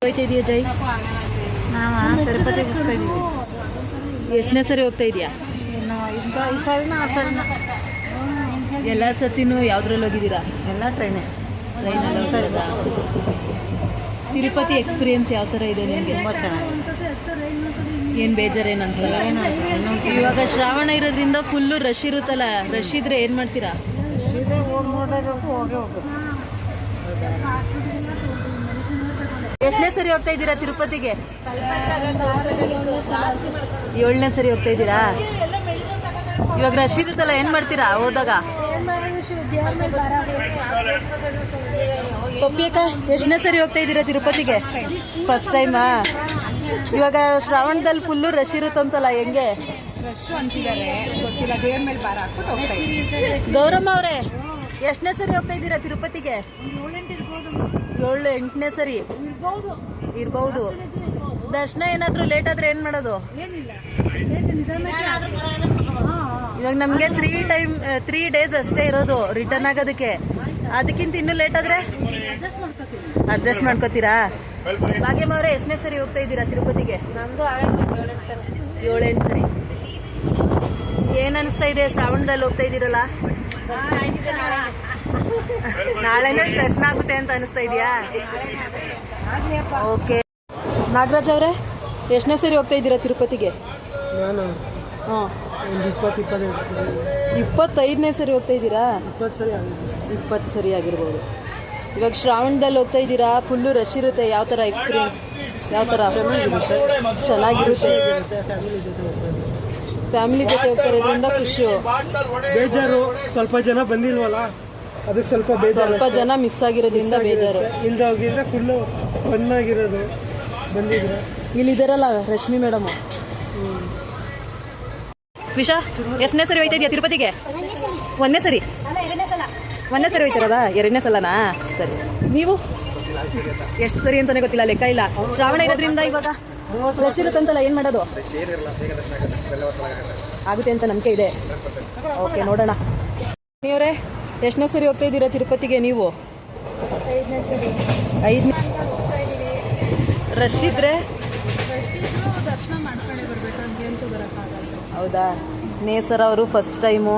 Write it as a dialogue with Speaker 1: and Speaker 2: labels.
Speaker 1: ಹೋಗ್ತಾ ಇದೀಯಾ ಜೈ?
Speaker 2: ನಾವು ತಿರುಪತಿಗೆ ಹೋಗ್ತಾ ಇದೀವಿ.
Speaker 1: ಎಷ್ಟನೇ ಸರಿ ಹೋಗ್ತಾ ಇದೀಯಾ?
Speaker 2: ಇನ್ನು ಈ ಸರಿನ ಆ ಸರಿನ
Speaker 1: ಎಲ್ಲ ಸತಿನೂ ಯಾವ್ದ್ರಲ್ಲಿ ಹೋಗಿದ್ದೀರಾ?
Speaker 2: ಎಲ್ಲ ಟ್ರೈನೇ.
Speaker 1: ಟ್ರೈನಲ್ಲಿ
Speaker 2: ಸರಿ
Speaker 1: ಹೋಗ್ತಾ ತಿರುಪತಿ ಎಕ್ಸ್ಪೀರಿಯನ್ಸ್ ಯಾವ ಥರ ಇದೆ ನಿಮಗೆ?
Speaker 2: ತುಂಬ ಚೆನ್ನಾಗಿದೆ.
Speaker 1: ಏನು ಬೇಜಾರೇನು ಅನ್ಸಲ್ಲ?
Speaker 2: ಏನು ಅನ್ಸಲ್ಲ. ಇನ್ನೊಂದು
Speaker 1: ಇವಾಗ ಶ್ರಾವಣ ಇರೋದ್ರಿಂದ ಫುಲ್ಲು ರಶ್ ಇರುತ್ತಲ್ಲ, ರಶ್ ಇದ್ರೆ ಏನು ಮಾಡ್ತೀರಾ?
Speaker 2: ಸೀದಾ ಹೋಗಿ ನೋಡಬೇಕು, ಹೋಗೇ ಹೋಗ್ಬೇಕು.
Speaker 1: ಎಷ್ಟನೇ ಸರಿ ಹೋಗ್ತಾ ಇದ್ದೀರಾ ತಿರುಪತಿಗೆ? 7ನೇ ಸರಿ ಹೋಗ್ತಾ ಇದ್ದೀರಾ? ಇವಾಗ ರಶ್ ಇರುತ್ತಲ್ಲ, ಏನು ಮಾಡ್ತೀರಾ ಹೋದಾಗ? ಪಪ್ಪಿಯಕ್ಕ ಎಷ್ಟನೇ ಸರಿ ಹೋಗ್ತಾ ಇದ್ದೀರಾ ತಿರುಪತಿಗೆ? ಫಸ್ಟ್ ಟೈಮಾ? ಇವಾಗ ಶ್ರಾವಣದಲ್ಲಿ ಫುಲ್ಲು ರಶ್ ಇರುತ್ತಂತಲ್ಲ, ಹೆಂಗೆ? ಗೌರಮ್ಮ ಅವರೇ, ಎಷ್ಟನೇ ಸರಿ ಹೋಗ್ತಾ ಇದ್ದೀರಾ ತಿರುಪತಿಗೆ? 7-8ನೇ ಸರಿ ಇರ್ಬಹುದು. ದರ್ಶನ ಏನಾದರೂ ಲೇಟ್ ಆದ್ರೆ ಏನು ಮಾಡೋದು? ಇವಾಗ ನಮಗೆ 3 ಡೇಸ್ ಅಷ್ಟೇ ಇರೋದು ರಿಟರ್ನ್ ಆಗೋದಕ್ಕೆ. ಅದಕ್ಕಿಂತ ಇನ್ನೂ ಲೇಟ್ ಆದ್ರೆ ಅಡ್ಜಸ್ಟ್ ಮಾಡ್ಕೋತೀರಾ? ಭಾಗ್ಯಮ್ಮ ಅವರೇ, ಎಷ್ಟನೇ ಸರಿ ಹೋಗ್ತಾ ಇದ್ದೀರಾ ತಿರುಪತಿಗೆ?
Speaker 3: ನಮ್ದು
Speaker 1: 7-8 ಸರಿ. ಏನ್ ಅನಿಸ್ತಾ ಇದೆ ಶ್ರಾವಣದಲ್ಲಿ ಹೋಗ್ತಾ ಇದ್ದೀರಲ್ಲ? ನಾಳೆನೇ ದರ್ಶನ ಆಗುತ್ತೆ ಅಂತ ಅನಿಸ್ತಾ ಇದೆಯಾ? ಓಕೆ. ನಾಗರಾಜ್ ಅವರೇ, ಎಷ್ಟನೇ ಸರಿ ಹೋಗ್ತಾ ಇದ್ದೀರಾ ತಿರುಪತಿಗೆ?
Speaker 2: ನಾನು
Speaker 1: ಹಾಂ,
Speaker 2: 25ನೇ
Speaker 1: ಸರಿ ಹೋಗ್ತಾ ಇದ್ದೀರಾ? 20 ಸರಿ ಆಗಿರ್ಬೋದು. ಇವಾಗ ಶ್ರಾವಣದಲ್ಲಿ ಹೋಗ್ತಾ ಇದ್ದೀರಾ, ಫುಲ್ಲು ರಶ್ ಇರುತ್ತೆ. ಯಾವ ಥರ ಎಕ್ಸ್ಪೀರಿಯನ್ಸ್? ಯಾವ ಥರ? ಚೆನ್ನಾಗಿರುತ್ತೆ. ಫ್ಯಾಮಿಲಿ ಜೊತೆ ಹೋಗ್ತಾ ಇರೋದ್ರಿಂದ ಖುಷಿ.
Speaker 4: ಬೇಜಾರು, ಸ್ವಲ್ಪ ಜನ ಬಂದಿಲ್ವಲ್ಲ, ಅದಕ್ಕೆ ಸ್ವಲ್ಪ ಬೇಜಾರು.
Speaker 1: ಸ್ವಲ್ಪ ಜನ ಮಿಸ್ ಆಗಿರೋದ್ರಿಂದ ಬೇಜಾರು.
Speaker 4: ಇಲ್ದ ಹೋಗಿದ್ರೆ ಫುಲ್ಲು ಫನ್ನಾಗಿರೋದು. ಬಂದಿದ್ರೆ
Speaker 1: ಇಲ್ಲಿದ್ದಾರಲ್ಲ ರಶ್ಮಿ ಮೇಡಮು. ವಿಶಾ, ಎಷ್ಟನೇ ಸರಿ ಹೋಯ್ತಾ ಇದೆಯಾ ತಿರುಪತಿಗೆ? 1ನೇ ಸರಿ. 1ನೇ ಸರಿ ಹೋಯ್ತಿರೋದಾ? 2ನೇ ಸಲನಾ? ಸರಿ. ನೀವು ಎಷ್ಟು ಸರಿ ಅಂತಾನೆ ಗೊತ್ತಿಲ್ಲ, ಲೆಕ್ಕ ಇಲ್ಲ. ಶ್ರಾವಣ ಇರೋದ್ರಿಂದ ಇವಾಗ ರಶ್ ಇರುತ್ತಂತಲ್ಲ, ಏನು ಮಾಡೋದು? ಆಗುತ್ತೆ ಅಂತ ನಂಬಿಕೆ ಇದೆ. ಓಕೆ, ನೋಡೋಣ. ನೀವರೇ, ಎಷ್ಟನೇ ಸರಿ ಹೋಗ್ತಾ ಇದ್ದೀರಾ ತಿರುಪತಿಗೆ ನೀವು?
Speaker 2: 5ನೇ ಸರಿ.
Speaker 1: 5ನೇ. ರಶ್ ಇದ್ರೆ
Speaker 2: ದರ್ಶನ ಮಾಡ್ಕೊಂಡೇ ಬರ್ಬೇಕು, ಹಂಗೇಂತೂ ಬರೋಕ್ಕಾಗಲ್ಲ.
Speaker 1: ಹೌದಾ? ನೇಸರ್ ಅವರು ಫಸ್ಟ್ ಟೈಮು